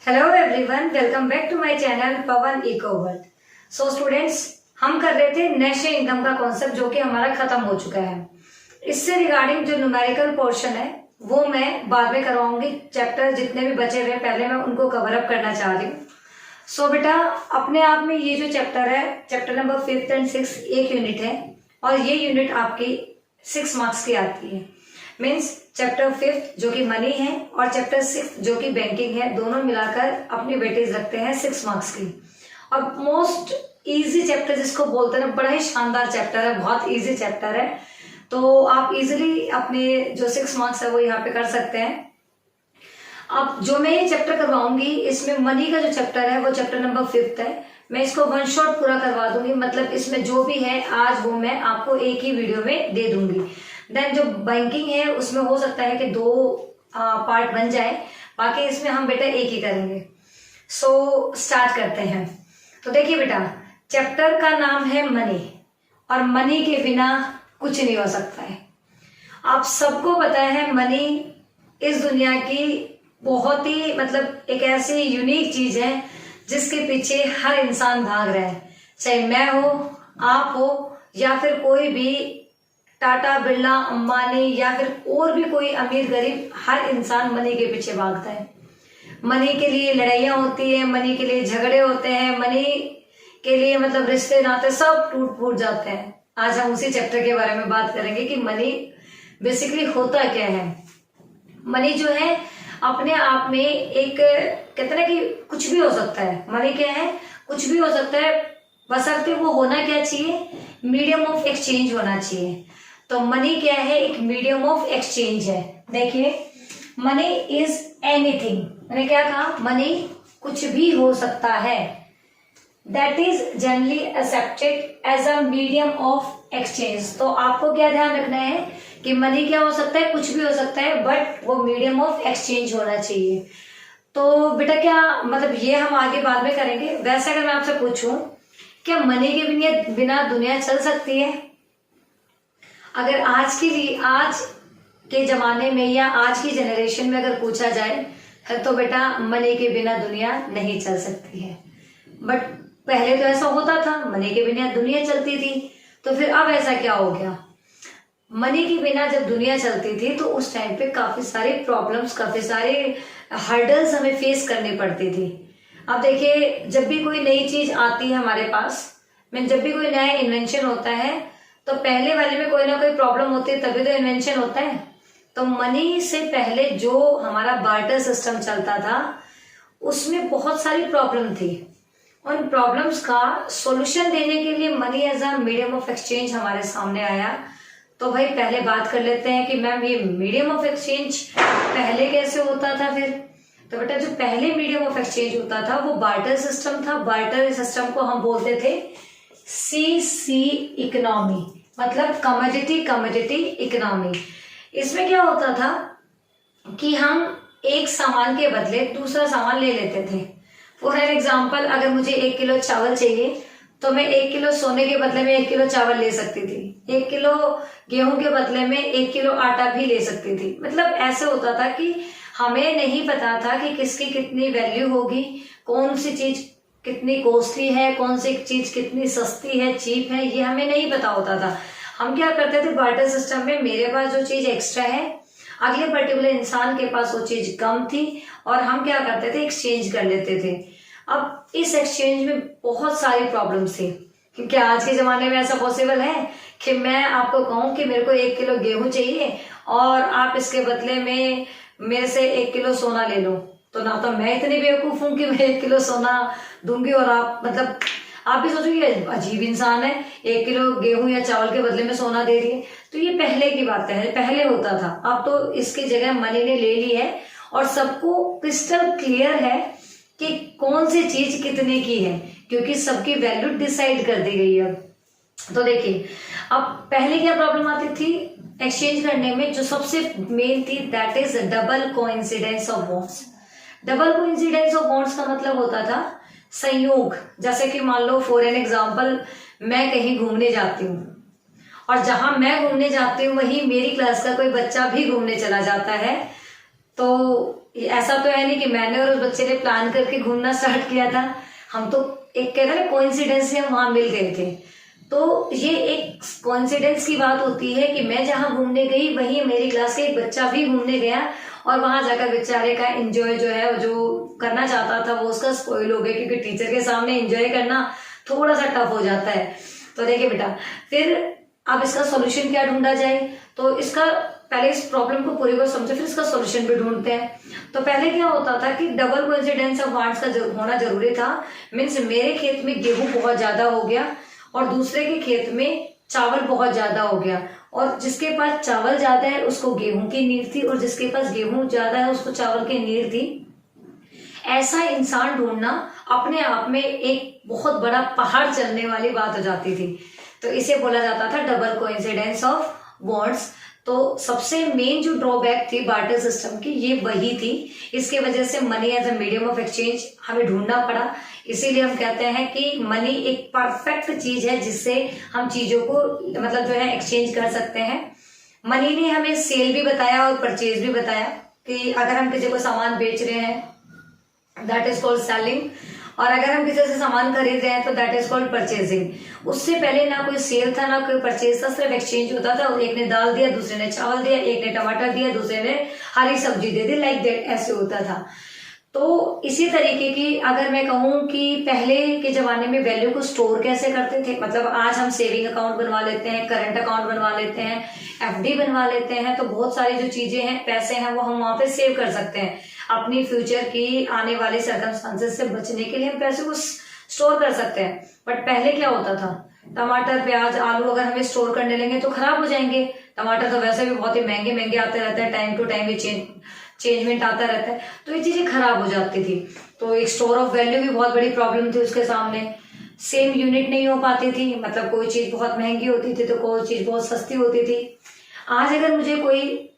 Hello everyone, welcome back to my channel Pawan eco world. So students, हम कर रहे थे नेशनल इनकम का कॉन्सेप्ट जो कि हमारा खत्म हो चुका है। इससे रिगार्डिंग जो न्यूमेरिकल पोर्शन है वो मैं बाद में करवाऊंगी। चैप्टर जितने भी बचे हुए पहले मैं उनको कवर अप करना चाह रही हूँ। सो बेटा, अपने आप में ये जो चैप्टर है, chapter number 5th and 6th एक यूनिट है और ये यूनिट आपकी 6 मार्क्स की आती है। मीन्स चैप्टर 5th जो कि मनी है और चैप्टर 6th जो कि बैंकिंग है, दोनों मिलाकर अपनी वेटेज रखते हैं 6 मार्क्स की। और मोस्ट इजी चैप्टर जिसको बोलते हैं, बड़ा ही शानदार चैप्टर है, बहुत इजी चैप्टर है। तो आप इजीली अपने जो 6 मार्क्स है वो यहाँ पे कर सकते हैं। अब जो मैं ये चैप्टर करवाऊंगी, इसमें मनी का जो चैप्टर है वो चैप्टर नंबर 5th है। मैं इसको वन शॉट पूरा करवा दूंगी, मतलब इसमें जो भी है आज वो मैं आपको एक ही वीडियो में दे दूंगी। देन जो बैंकिंग है उसमें हो सकता है कि 2 पार्ट बन जाए, बाकी इसमें हम बेटा एक ही करेंगे। सो स्टार्ट करते हैं। तो देखिए बेटा, चैप्टर का नाम है मनी और मनी के बिना कुछ नहीं हो सकता है। आप सबको पता है मनी इस दुनिया की बहुत ही मतलब एक ऐसी यूनिक चीज है जिसके पीछे हर इंसान भाग रहा है। चाहे मैं हो, आप हो या फिर कोई भी टाटा, बिरला, अंबानी या फिर और भी कोई अमीर गरीब, हर इंसान मनी के पीछे भागता है। मनी के लिए लड़ाइयां होती है, मनी के लिए झगड़े होते हैं, मनी के लिए मतलब रिश्ते नाते सब टूट फूट जाते हैं। आज हम उसी चैप्टर के बारे में बात करेंगे कि मनी बेसिकली होता क्या है। मनी जो है अपने आप में एक कहते हैं ना कि कुछ भी हो सकता है। मनी क्या है? कुछ भी हो सकता है, बशर्ते वो होना क्या चाहिए? मीडियम ऑफ एक्सचेंज होना चाहिए। तो मनी क्या है? एक मीडियम ऑफ एक्सचेंज है। देखिए, मनी इज एनीथिंग। मैंने क्या कहा? मनी कुछ भी हो सकता है। That is generally accepted as a medium of exchange. तो आपको क्या ध्यान रखना है कि मनी क्या हो सकता है? कुछ भी हो सकता है, बट वो मीडियम ऑफ एक्सचेंज होना चाहिए। तो बेटा क्या मतलब, ये हम आगे बाद में करेंगे। वैसे अगर मैं आपसे पूछूं, क्या मनी के बिना दुनिया चल सकती है? अगर आज के जमाने में या आज की जनरेशन में अगर पूछा जाए तो बेटा मनी के बिना दुनिया नहीं चल सकती है। बट पहले तो ऐसा होता था, मनी के बिना दुनिया चलती थी। तो फिर अब ऐसा क्या हो गया? मनी के बिना जब दुनिया चलती थी तो उस टाइम पे काफी सारी प्रॉब्लम्स, काफी सारे हर्डल्स हमें फेस करनी पड़ती थी। अब देखिए, जब भी कोई नई चीज आती है हमारे पास, जब भी कोई नया इन्वेंशन होता है तो पहले वाले में कोई ना कोई प्रॉब्लम होती है, तभी तो इन्वेंशन होता है। तो मनी से पहले जो हमारा बार्टर सिस्टम चलता था उसमें बहुत सारी प्रॉब्लम थी। उन प्रॉब्लम्स का सॉल्यूशन देने के लिए money as a medium of exchange हमारे सामने आया। तो भाई पहले बात कर लेते हैं कि मैम ये मीडियम ऑफ एक्सचेंज पहले कैसे होता था फिर। तो बेटा जो पहले मीडियम ऑफ एक्सचेंज होता था वो बार्टर सिस्टम था। बार्टर सिस्टम को हम बोलते थे सीसी इकोनॉमी, मतलब कमोडिटी इकोनॉमी। इसमें क्या होता था कि हम एक सामान के बदले दूसरा सामान ले लेते थे। फॉर एन एग्जाम्पल, अगर मुझे 1 किलो चावल चाहिए तो मैं 1 किलो सोने के बदले में 1 किलो चावल ले सकती थी। 1 किलो गेहूं के बदले में 1 किलो आटा भी ले सकती थी। मतलब ऐसे होता था कि हमें नहीं पता था कि किसकी कितनी वैल्यू होगी, कौन सी चीज कितनी कॉस्टली है, कौन सी चीज कितनी सस्ती है, चीप है, ये हमें नहीं पता होता था। हम क्या करते थे, बार्टर सिस्टम में मेरे पास जो चीज एक्स्ट्रा है, अगले पर्टिकुलर इंसान के पास वो चीज कम थी और हम क्या करते थे, एक्सचेंज कर लेते थे। अब इस एक्सचेंज में बहुत सारी प्रॉब्लम्स थी, क्योंकि आज के जमाने में ऐसा पॉसिबल है कि मैं आपको कहूं कि मेरे को 1 किलो गेहूं चाहिए और आप इसके बदले में मेरे से 1 किलो सोना ले लो। तो ना तो मैं इतनी बेवकूफ हूं कि मैं 1 किलो सोना दूंगी और आप मतलब आप भी सोचोगे अजीब इंसान है, 1 किलो गेहूं या चावल के बदले में सोना दे रही है। तो ये पहले की बातें हैं, पहले होता था। अब तो इसकी जगह मनी ने ले ली है और सबको क्रिस्टल क्लियर है कि कौन सी चीज कितने की है, क्योंकि सबकी वैल्यू डिसाइड कर दी गई है। तो देखिए, अब पहले क्या प्रॉब्लम आती थी एक्सचेंज करने में, जो सबसे मेन थी, that is double coincidence of bonds. Double coincidence of bonds का मतलब होता था संयोग। जैसे कि मान लो फॉर एन एग्जाम्पल, मैं कहीं घूमने जाती हूँ और जहां मैं घूमने जाती हूँ वहीं मेरी क्लास का कोई बच्चा भी घूमने चला जाता है। तो ऐसा तो है नहीं कि मैंने और उस बच्चे ने प्लान करके घूमना स्टार्ट किया था, हम तो एक कहते हैं ना कोइंसिडेंस से हम वहां मिल गए थे। तो ये एक कोइंसिडेंस की बात होती है कि मैं जहां घूमने गई वहीं मेरी क्लास का एक बच्चा भी घूमने गया, और वहां जाकर बेचारे का एंजॉय जो है जो करना चाहता था वो उसका स्पॉइल हो गया, क्योंकि टीचर के सामने एंजॉय करना थोड़ा सा टफ हो जाता है। तो देखिए बेटा, फिर अब इसका सॉल्यूशन क्या ढूंढा जाए, तो इसका पहले इस प्रॉब्लम को पूरी को समझो, फिर इसका सॉल्यूशन भी ढूंढते हैं। तो पहले क्या होता था कि डबल कोइंसिडेंस ऑफ वार्ड्स का होना जरूरी था। मीन्स मेरे खेत में गेहूं बहुत ज्यादा हो गया और दूसरे के खेत में चावल बहुत ज्यादा हो गया, और जिसके पास चावल ज्यादा है उसको गेहूं की नीड थी, और जिसके पास गेहूं ज्यादा है उसको चावल की नीड थी। ऐसा इंसान ढूंढना अपने आप में एक बहुत बड़ा पहाड़ चलने वाली बात हो जाती थी। तो इसे बोला जाता था डबल कोइंसिडेंस ऑफ बॉन्ड्स। तो सबसे मेन जो ड्रॉबैक थी बार्टर सिस्टम की ये वही थी। इसके वजह से money as a medium of exchange हमें ढूंढना पड़ा। इसीलिए हम कहते हैं कि मनी एक परफेक्ट चीज है जिससे हम चीजों को मतलब जो है एक्सचेंज कर सकते हैं। मनी ने हमें सेल भी बताया और परचेज भी बताया कि अगर हम किसी को सामान बेच रहे हैं दैट इज कॉल्ड सेलिंग, और अगर हम किसी से सामान खरीद रहे हैं तो दैट इज कॉल्ड परचेजिंग। उससे पहले ना कोई सेल था ना कोई परचेज था, सिर्फ एक्सचेंज होता था। एक ने दाल दिया, दूसरे ने चावल दिया, एक ने टमाटर दिया, दूसरे ने हरी सब्जी दे दी, लाइक दैट ऐसे होता था। तो इसी तरीके की अगर मैं कहूं कि पहले के जमाने में वैल्यू को स्टोर कैसे करते थे, मतलब आज हम सेविंग अकाउंट बनवा लेते हैं, करंट अकाउंट बनवा लेते हैं, एफडी बनवा लेते हैं, तो बहुत सारी जो चीजें हैं पैसे हैं वो हम वहां पे सेव कर सकते हैं। अपनी फ्यूचर की आने वाले सर्कमस्टांसेस से बचने के लिए हम पैसे को स्टोर कर सकते हैं। बट पहले क्या होता था, टमाटर प्याज आलू अगर हमें स्टोर करने लेंगे तो खराब हो जाएंगे। टमाटर तो वैसे भी बहुत ही महंगे महंगे आते रहते हैं, टाइम टू टाइम भी चेंजमेंट आता रहता है, तो ये चीजें खराब हो जाती थी। तो एक स्टोर ऑफ वैल्यू भी बहुत बड़ी प्रॉब्लम थी उसके सामने। सेम यूनिट नहीं हो पाती थी, मतलब कोई चीज बहुत महंगी होती थी तो कोई चीज बहुत सस्ती होती थी। आज अगर मुझे कोई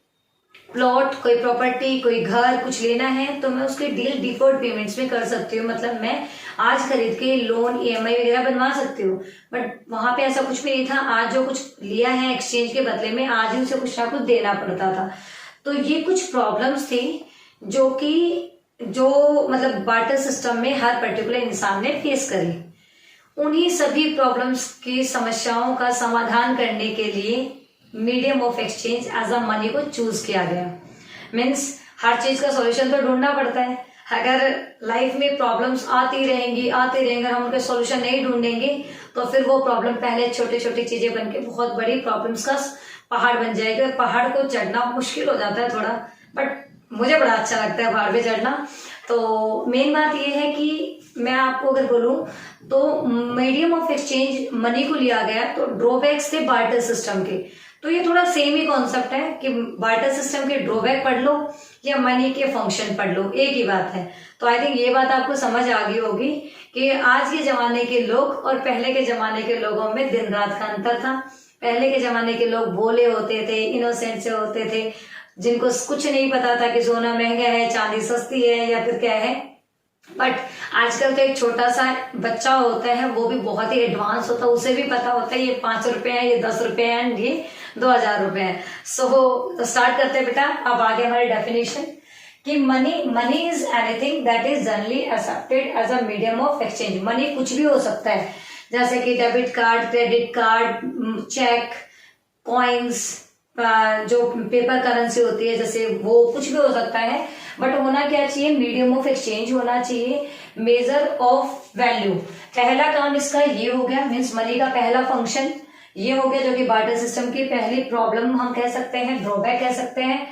प्लॉट, कोई प्रॉपर्टी, कोई घर कुछ लेना है तो मैं उसके डील डिफर्ड पेमेंट्स में कर सकती हूँ। मतलब मैं आज खरीद के लोन ईएमआई वगैरह बनवा सकती हूँ, बट वहां पे ऐसा कुछ भी नहीं था। आज जो कुछ लिया है एक्सचेंज के बदले में आज ही उसे कुछ ना कुछ देना पड़ता था। तो ये कुछ प्रॉब्लम्स थी जो मतलब बार्टर सिस्टम में हर पर्टिकुलर इंसान ने फेस करी। उन्हीं सभी प्रॉब्लम्स की समस्याओं का समाधान करने के लिए medium of exchange as a money को चूज किया गया। मीन्स हर चीज का सॉल्यूशन तो ढूंढना पड़ता है। अगर लाइफ में प्रॉब्लम्स आती रहेंगी अगर हम उनके सॉल्यूशन नहीं ढूंढेंगे तो फिर वो प्रॉब्लम पहले छोटी छोटी चीजें बन के बहुत बड़ी प्रॉब्लम्स का पहाड़ बन जाएगी, और पहाड़ को चढ़ना मुश्किल हो जाता है थोड़ा, बट मुझे बड़ा अच्छा लगता है पहाड़ पे चढ़ना। तो मेन बात यह है कि मैं आपको अगर बोलूं तो मीडियम ऑफ एक्सचेंज मनी को लिया गया, तो ड्रॉबैक्स थे बार्टर सिस्टम के। तो ये थोड़ा सेम ही कॉन्सेप्ट है कि बार्टर सिस्टम के ड्रॉबैक पढ़ लो या मनी के फंक्शन पढ़ लो, एक ही बात है। तो आई थिंक ये बात आपको समझ आ गई होगी कि आज के जमाने के लोग और पहले के जमाने के लोगों में दिन रात का अंतर था। पहले के जमाने के लोग भोले होते थे, इनोसेंट से होते थे, जिनको कुछ नहीं पता था कि सोना महंगा है, चांदी सस्ती है या फिर क्या है। बट आजकल तो एक छोटा सा बच्चा होता है, वो भी बहुत ही एडवांस होता है, उसे भी पता होता है ये 5 रुपए है, ये 10 रुपए है एंड ये 2000 रुपए है। सो स्टार्ट करते हैं बेटा। अब आगे हमारी डेफिनेशन कि money is anything that is generally accepted as a medium of exchange. Money कुछ भी हो सकता है, जैसे कि debit card, credit card, cheque, coins, जो पेपर करेंसी होती है जैसे, वो कुछ भी हो सकता है। बट होना क्या चाहिए, मीडियम ऑफ एक्सचेंज होना चाहिए, मेजर ऑफ वैल्यू। पहला काम इसका ये हो गया, मीन्स मनी का पहला फंक्शन ये हो गया, जो कि बार्टर सिस्टम की पहली प्रॉब्लम हम कह सकते हैं, ड्रॉबैक कह सकते हैं।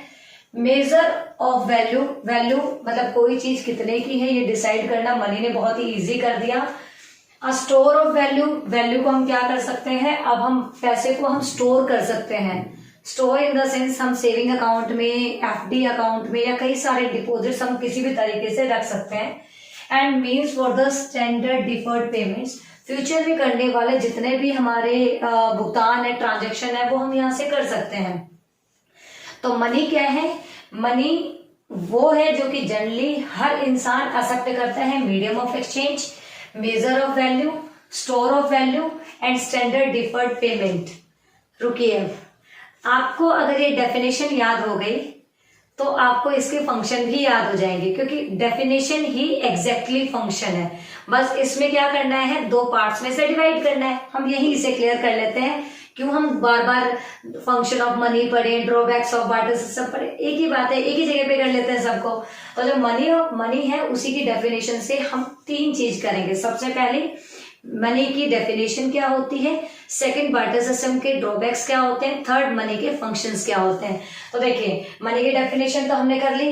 मेजर ऑफ वैल्यू, वैल्यू मतलब कोई चीज कितने की है ये डिसाइड करना मनी ने बहुत ही इजी कर दिया। स्टोर ऑफ वैल्यू, वैल्यू को हम क्या कर सकते हैं, अब हम पैसे को हम स्टोर कर सकते हैं। स्टोर इन द सेंस हम सेविंग अकाउंट में, एफडी अकाउंट में या कई सारे डिपॉजिट्स हम किसी भी तरीके से रख सकते हैं। And means for the standard deferred payments, future में करने वाले जितने भी हमारे भुगतान है, ट्रांजेक्शन है, वो हम यहाँ से कर सकते हैं। तो मनी क्या है, मनी वो है जो कि जनरली हर इंसान एक्सेप्ट करता है, medium of exchange, major of value, store of value and standard deferred payment. रुकिए, आपको अगर ये डेफिनेशन याद हो गई तो आपको इसके फंक्शन भी याद हो जाएंगे, क्योंकि डेफिनेशन ही एग्जैक्टली फंक्शन है। बस इसमें क्या करना है, दो पार्ट्स में से डिवाइड करना है। हम यही इसे क्लियर कर लेते हैं, क्यों हम बार बार फंक्शन ऑफ मनी पढ़े, ड्रॉबैक्स ऑफ बार्टर सिस्टम पढ़े, एक ही बात है, एक ही जगह पे कर लेते हैं सबको। तो जो मनी है उसी की डेफिनेशन से हम तीन चीज करेंगे। सबसे पहले मनी की डेफिनेशन क्या होती है, सेकंड बार्टर सिस्टम के ड्रॉबैक्स क्या होते हैं, थर्ड मनी के फंक्शंस क्या होते हैं। तो देखिए मनी की डेफिनेशन तो हमने कर ली,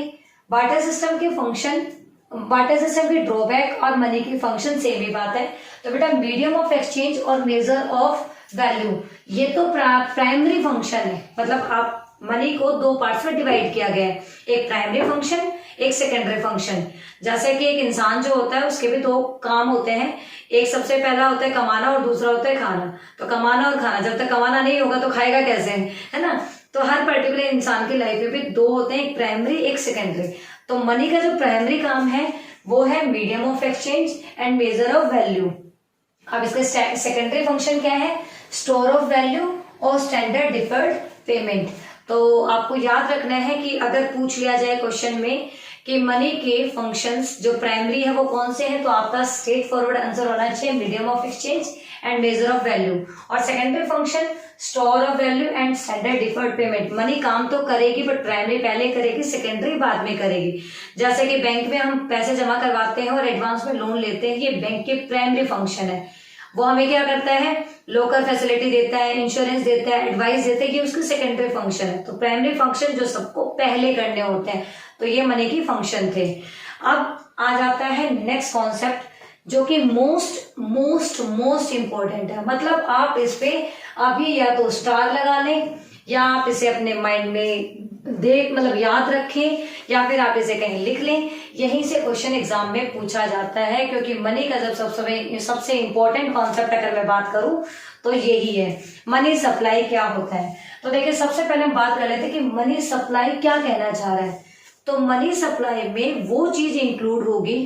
बार्टर सिस्टम के फंक्शन, बार्टर सिस्टम की ड्रॉबैक और मनी की फंक्शन सेम ही बात है। तो बेटा मीडियम ऑफ एक्सचेंज और मेजर ऑफ वैल्यू, ये तो प्राइमरी फंक्शन है, मतलब आप मनी को दो पार्ट्स में डिवाइड किया गया है, एक प्राइमरी फंक्शन, एक सेकेंडरी फंक्शन। जैसे कि एक इंसान जो होता है उसके भी दो काम होते हैं, एक सबसे पहला होता है कमाना और दूसरा होता है खाना। तो कमाना और खाना, जब तक कमाना नहीं होगा तो खाएगा कैसे, है ना। तो हर पर्टिकुलर इंसान की लाइफ में भी दो होते हैं, एक प्राइमरी एक सेकेंडरी। तो मनी का जो प्राइमरी काम है वो है medium of exchange and measure of value. अब इसका सेकेंडरी फंक्शन क्या है, स्टोर ऑफ वैल्यू और स्टैंडर्ड डिफर्ड पेमेंट। तो आपको याद रखना है कि अगर पूछ लिया जाए क्वेश्चन में कि मनी के फंक्शंस जो प्राइमरी है वो कौन से हैं, तो आपका स्ट्रेट फॉरवर्ड आंसर होना चाहिए medium of exchange and measure of value. और secondary function store of value and standard deferred payment. Money काम तो करेगी बट प्राइमरी पहले करेगी, सेकेंडरी बाद में करेगी। जैसे कि बैंक में हम पैसे जमा करवाते हैं और एडवांस में लोन लेते हैं, ये बैंक के प्राइमरी फंक्शन है। वो हमें क्या करता है, लोकर फैसिलिटी देता है, इंश्योरेंस देता है, एडवाइस देता है, ये उसकी सेकेंडरी फंक्शन है। तो प्राइमरी फंक्शन जो सबको पहले करने होते हैं, तो ये मनी की फंक्शन थे। अब आ जाता है नेक्स्ट कॉन्सेप्ट जो कि मोस्ट इंपॉर्टेंट है। मतलब आप इस पे अभी या तो स्टार लगा लें या आप इसे अपने माइंड में मतलब याद रखें या फिर आप इसे कहीं लिख लें। यहीं से क्वेश्चन एग्जाम में पूछा जाता है, क्योंकि मनी का जब सबसे इंपॉर्टेंट कॉन्सेप्ट अगर मैं बात करूं तो यही है, मनी सप्लाई क्या होता है। तो देखिए सबसे पहले हम बात कर लेते हैं कि मनी सप्लाई क्या कहना चाह रहा है। तो मनी सप्लाई में वो चीज इंक्लूड होगी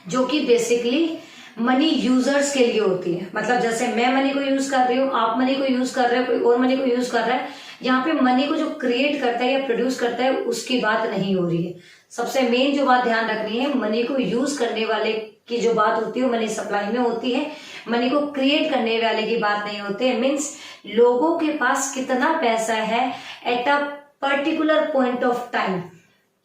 जो कि बेसिकली मनी यूजर्स के लिए होती है। मतलब जैसे मैं मनी को यूज कर रही हूँ, आप मनी को यूज कर रहे हो, कोई और मनी को यूज कर रहा है, यहाँ पे मनी को जो क्रिएट करता है या प्रोड्यूस करता है उसकी बात नहीं हो रही है। सबसे मेन जो बात ध्यान रखनी है, मनी को यूज करने वाले की जो बात होती है वो मनी सप्लाई में होती है, मनी को क्रिएट करने वाले की बात नहीं होती है। मीन्स लोगों के पास कितना पैसा है eight a particular point of time.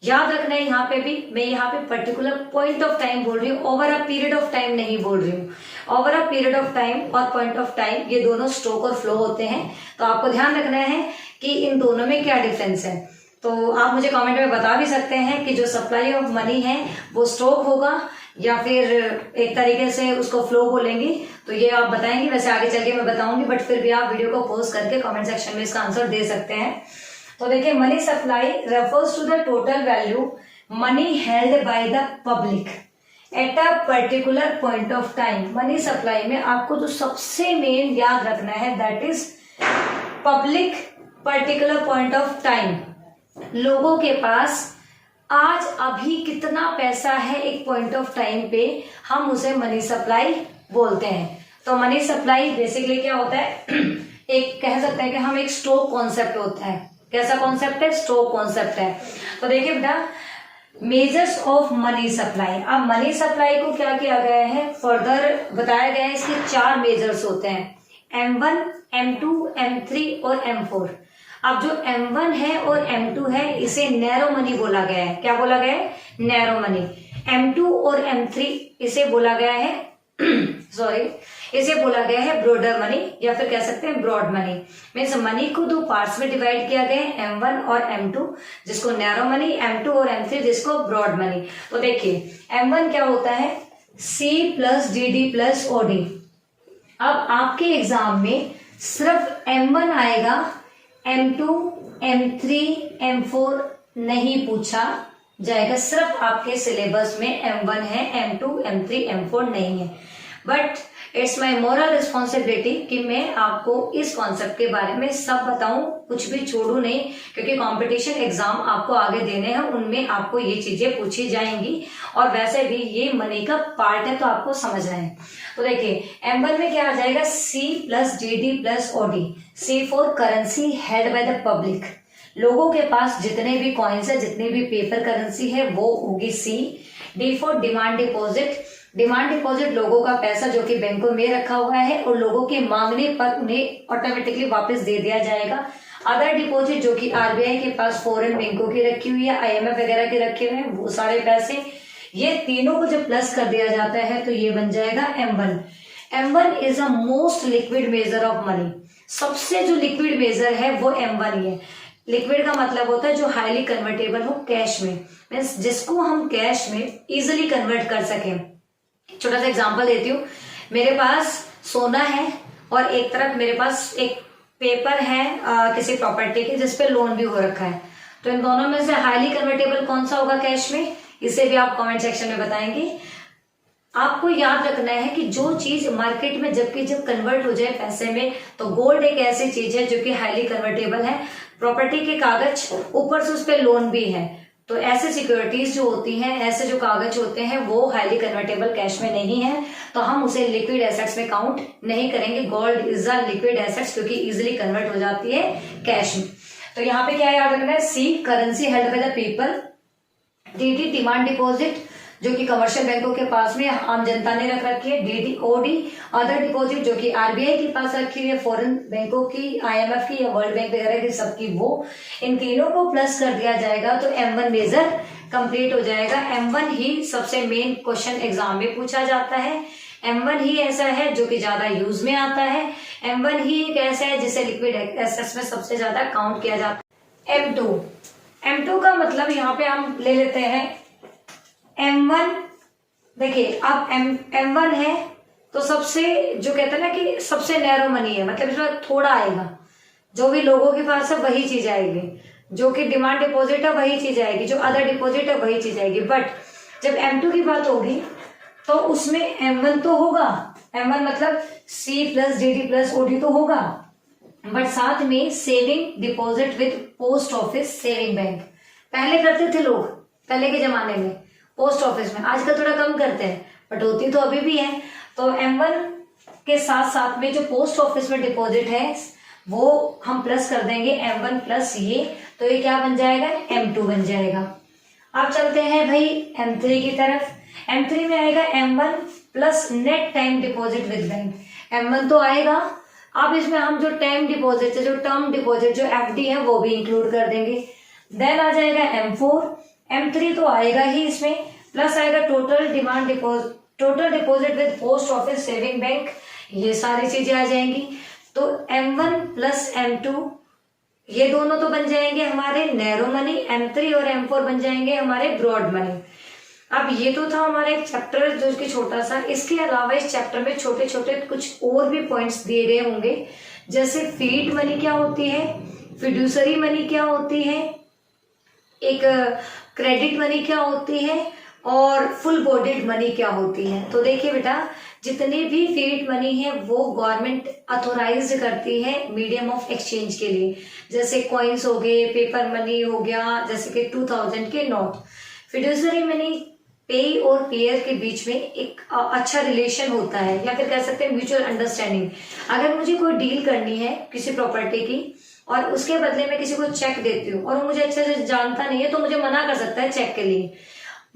याद रखना है यहाँ पे भी, मैं यहाँ पे पर्टिकुलर पॉइंट ऑफ टाइम बोल रही हूँ, over a period of time नहीं बोल रही हूँ। Over a period of time और पॉइंट ऑफ टाइम ये दोनों स्टॉक और फ्लो होते हैं। तो आपको ध्यान रखना है कि इन दोनों में क्या डिफरेंस है। तो आप मुझे कमेंट में बता भी सकते हैं कि जो सप्लाई ऑफ मनी है वो स्टॉक होगा या फिर एक तरीके से उसको फ्लो बोलेंगे। तो ये आप बताएंगे, वैसे आगे चल के मैं बताऊंगी, बट फिर भी आप वीडियो को पॉज करके कमेंट सेक्शन में इसका आंसर दे सकते हैं। तो देखिए money supply refers to the total value money held by the public at a particular point of time. Money supply में आपको जो सबसे मेन याद रखना है that is public particular point of time. लोगों के पास आज अभी कितना पैसा है एक पॉइंट ऑफ टाइम पे, हम उसे मनी सप्लाई बोलते हैं। तो मनी सप्लाई बेसिकली क्या होता है, एक कह सकते हैं कि हम एक स्टॉक कॉन्सेप्ट होता है। कैसा कॉन्सेप्ट है, स्टॉक कॉन्सेप्ट है। तो देखिए बेटा मेजर्स ऑफ मनी सप्लाई। अब मनी सप्लाई को क्या किया गया है, फर्दर बताया गया है, इसके 4 मेजर्स होते हैं, M1, M2, M3 और M4। अब जो M1 है और M2 है इसे नैरो मनी बोला गया है। क्या बोला गया है, नैरो मनी। M2 और M3 इसे बोला गया है इसे बोला गया है ब्रॉडर मनी या फिर कह सकते हैं ब्रॉड मनी। मीन्स मनी को 2 पार्ट्स में डिवाइड किया गया है, M1 और M2 जिसको नैरो मनी, M2 और M3 जिसको ब्रॉड मनी। तो देखिए M1 क्या होता है, C plus DD plus OD। अब आपके एग्जाम में सिर्फ M1 आएगा, M2, M3, M4 नहीं पूछा जाएगा। सिर्फ आपके सिलेबस में M1 है, M2, M3, M4 नहीं है। But it's my moral responsibility कि मैं आपको इस कॉन्सेप्ट के बारे में सब बताऊं, कुछ भी छोड़ू नहीं, क्योंकि कंपटीशन एग्जाम आपको आगे देने हैं, उनमें आपको ये चीजें पूछी जाएंगी और वैसे भी ये मनी का पार्ट है तो आपको समझना है। तो देखिए M1 में क्या आ जाएगा, C plus DD plus OD। C for currency held by the public. लोगों के पास जितने भी कॉइन्स है, जितनी भी पेपर करेंसी है, वो होगी C. D for demand deposit. Demand deposit लोगों का पैसा जो कि बैंकों में रखा हुआ है और लोगों के मांगने पर उन्हें ऑटोमेटिकली वापस दे दिया जाएगा। अदर डिपॉजिट जो कि आरबीआई के पास फॉरेन बैंकों की रखी हुई है, आईएमएफ वगैरह के रखे हुए हैं, वो सारे पैसे, ये तीनों को जब प्लस कर दिया जाता है तो ये बन जाएगा M1। M1 is a most liquid measure of money. सबसे जो लिक्विड मेजर है वो M1 ही है। लिक्विड का मतलब होता है जो हाईली कन्वर्टेबल हो कैश में, मीन्स जिसको हम कैश में इजिली कन्वर्ट कर सकें। छोटा सा एग्जांपल देती हूँ। मेरे पास सोना है और एक तरफ मेरे पास एक पेपर है किसी प्रॉपर्टी की जिसपे लोन भी हो रखा है, तो इन दोनों में से हाईली कन्वर्टेबल कौन सा होगा कैश में, इसे भी आप कमेंट सेक्शन में बताएंगे। आपको याद रखना है कि जो चीज मार्केट में जब कन्वर्ट हो जाए पैसे में, तो गोल्ड एक ऐसी चीज है जो कि हाईली कन्वर्टेबल है, प्रॉपर्टी के कागज, ऊपर से उस पर लोन भी है। तो ऐसे सिक्योरिटीज जो होती हैं, ऐसे जो कागज होते हैं, वो हाईली कन्वर्टेबल कैश में नहीं है, तो हम उसे लिक्विड एसेट्स में काउंट नहीं करेंगे। Gold is a liquid assets क्योंकि इजिली कन्वर्ट हो जाती है कैश में। तो यहाँ पे क्या याद रखना है, C currency held by the people. D demand deposit जो कि कमर्शियल बैंकों के पास में आम जनता ने रख रखी है। डी अदर डिपॉजिट जो कि आरबीआई के पास रखी हुई है, फॉरेन बैंकों की, आईएमएफ की या वर्ल्ड बैंक वगैरह की, सबकी वो, इन तीनों को प्लस कर दिया जाएगा तो M1 मेजर कंप्लीट हो जाएगा। M1 ही सबसे मेन क्वेश्चन एग्जाम में पूछा जाता है। M1 ही ऐसा है जो कि ज्यादा यूज में आता है। M1 ही एक ऐसा है जिसे लिक्विड एसेट्स में सबसे ज्यादा काउंट किया जाता है। M2 का मतलब यहाँ पे हम ले लेते हैं M1। देखिए अब M1 है तो सबसे जो कहते हैं ना कि सबसे नैरो मनी है, मतलब इसमें थोड़ा आएगा, जो भी लोगों के पास है वही चीज आएगी, जो कि डिमांड डिपॉजिट है वही चीज आएगी, जो अदर डिपॉजिट है वही चीज आएगी। बट जब M2 की बात होगी तो उसमें M1 तो होगा, M1 मतलब C plus DD plus OD तो होगा, बट साथ में saving deposit with post office saving bank पहले करते थे लोग, पहले के जमाने में पोस्ट ऑफिस में, आजकल थोड़ा कम करते हैं बट होती तो अभी भी है। तो M1 के साथ साथ में जो पोस्ट ऑफिस में डिपॉजिट है वो हम प्लस कर देंगे M1 प्लस ये, तो ये क्या बन जाएगा, M2 बन जाएगा। अब चलते हैं भाई M3 की तरफ। M3 में आएगा M1 plus net time deposit with bank. M1 तो आएगा, अब इसमें हम जो टाइम डिपॉजिट है, जो टर्म डिपॉजिट, जो FD है वो भी इंक्लूड कर देंगे। देन आ जाएगा M4। M3 तो आएगा ही, इसमें प्लस आएगा total deposit with post office saving bank, ये सारी चीजें आ जाएंगी। तो M1 प्लस M2 ये दोनों तो बन जाएंगे हमारे नैरो मनी, M3 और M4 बन जाएंगे हमारे ब्रॉड मनी। अब ये तो था हमारा एक चैप्टर जो कि छोटा सा, इसके अलावा इस चैप्टर में छोटे छोटे कुछ और भी पॉइंट्स दिए गए होंगे, जैसे फीड मनी क्या होती है, फिड्यूसरी मनी क्या होती है, एक क्रेडिट मनी क्या होती है और फुल बॉडीड मनी क्या होती है। तो देखिए बेटा, जितनी भी फीड मनी है वो गवर्नमेंट अथोराइज करती है मीडियम ऑफ एक्सचेंज के लिए, जैसे कॉइन्स हो गए, पेपर मनी हो गया, जैसे कि 2000 के नोट। फिड्यूसरी मनी पे और पेयर के बीच में एक अच्छा रिलेशन होता है, या फिर कह सकते हैं म्यूचुअल अंडरस्टैंडिंग। अगर मुझे कोई डील करनी है किसी प्रॉपर्टी की और उसके बदले में किसी को चेक देती हूँ और वो मुझे अच्छे से जानता नहीं है, तो मुझे मना कर सकता है चेक के लिए।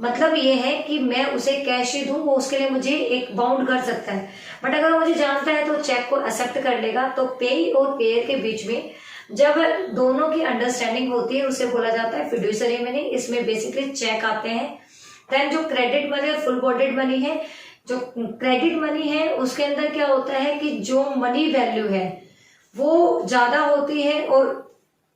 मतलब ये है कि मैं उसे कैश ही दूं, वो उसके लिए मुझे एक बाउंड कर सकता है, बट अगर वो मुझे जानता है तो चेक को एक्सेप्ट कर लेगा। तो पे और पेयर के बीच में जब दोनों की अंडरस्टैंडिंग होती है उसे बोला जाता है फिड्यूसरी मनी। इसमें बेसिकली चेक आते हैं। देन जो क्रेडिट मनी और फुल बॉडीड मनी है, जो क्रेडिट मनी है उसके अंदर क्या होता है कि जो मनी वैल्यू है वो ज्यादा होती है और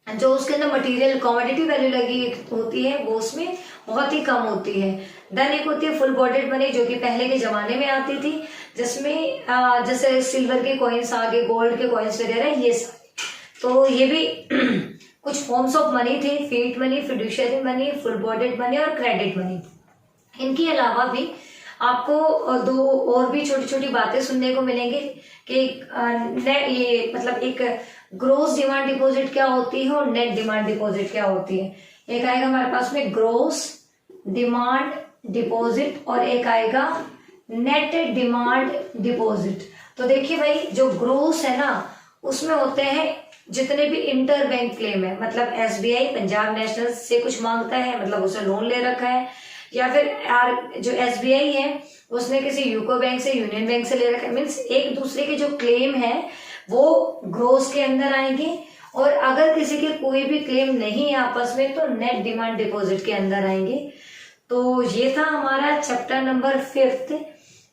जो उसके अंदर मटेरियल कमोडिटी वैल्यू लगी होती है वो उसमें बहुत ही कम होती है। देन एक होती है फुल बॉडीड मनी, जो कि पहले के जमाने में आती थी, जिसमें जैसे सिल्वर के कॉइन्स आ गए, गोल्ड के कॉइन्स वगैरह, ये सारे। तो ये भी कुछ फॉर्म्स ऑफ मनी थे, feet money, fiduciary money, full bodied money और क्रेडिट मनी। इनके अलावा भी आपको दो और भी छोटी छोटी बातें सुनने को मिलेंगी कि ये मतलब एक ग्रोस डिमांड डिपॉजिट क्या होती है और नेट डिमांड डिपॉजिट क्या होती है। एक आएगा हमारे पास में ग्रोस डिमांड डिपॉजिट और एक आएगा नेट डिमांड डिपॉजिट। तो देखिए भाई, जो ग्रोस है ना उसमें होते हैं जितने भी इंटर बैंक क्लेम है, मतलब एसबीआई पंजाब नेशनल से कुछ मांगता है, मतलब उसने लोन ले रखा है, या फिर जो एसबीआई है उसने किसी यूको बैंक से, यूनियन बैंक से ले रखा है, मीन्स एक दूसरे के जो क्लेम है वो ग्रोस के अंदर आएंगे। और अगर किसी के कोई भी क्लेम नहीं है आपस में तो नेट डिमांड डिपॉजिट के अंदर आएंगे। तो ये था हमारा चैप्टर नंबर 5,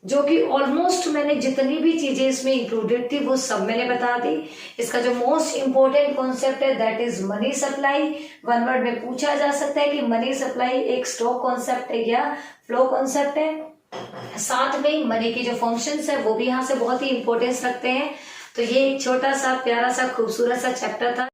जो कि ऑलमोस्ट मैंने जितनी भी चीजें इसमें इंक्लूडेड थी वो सब मैंने बता दी। इसका जो मोस्ट इंपॉर्टेंट कॉन्सेप्ट है that is money supply. One word में पूछा जा सकता है कि मनी सप्लाई एक स्टॉक कॉन्सेप्ट है या फ्लो कॉन्सेप्ट है। साथ में मनी की जो फंक्शंस है वो भी यहाँ से बहुत ही इंपॉर्टेंस रखते हैं। तो ये एक छोटा सा प्यारा सा खूबसूरत सा चैप्टर था।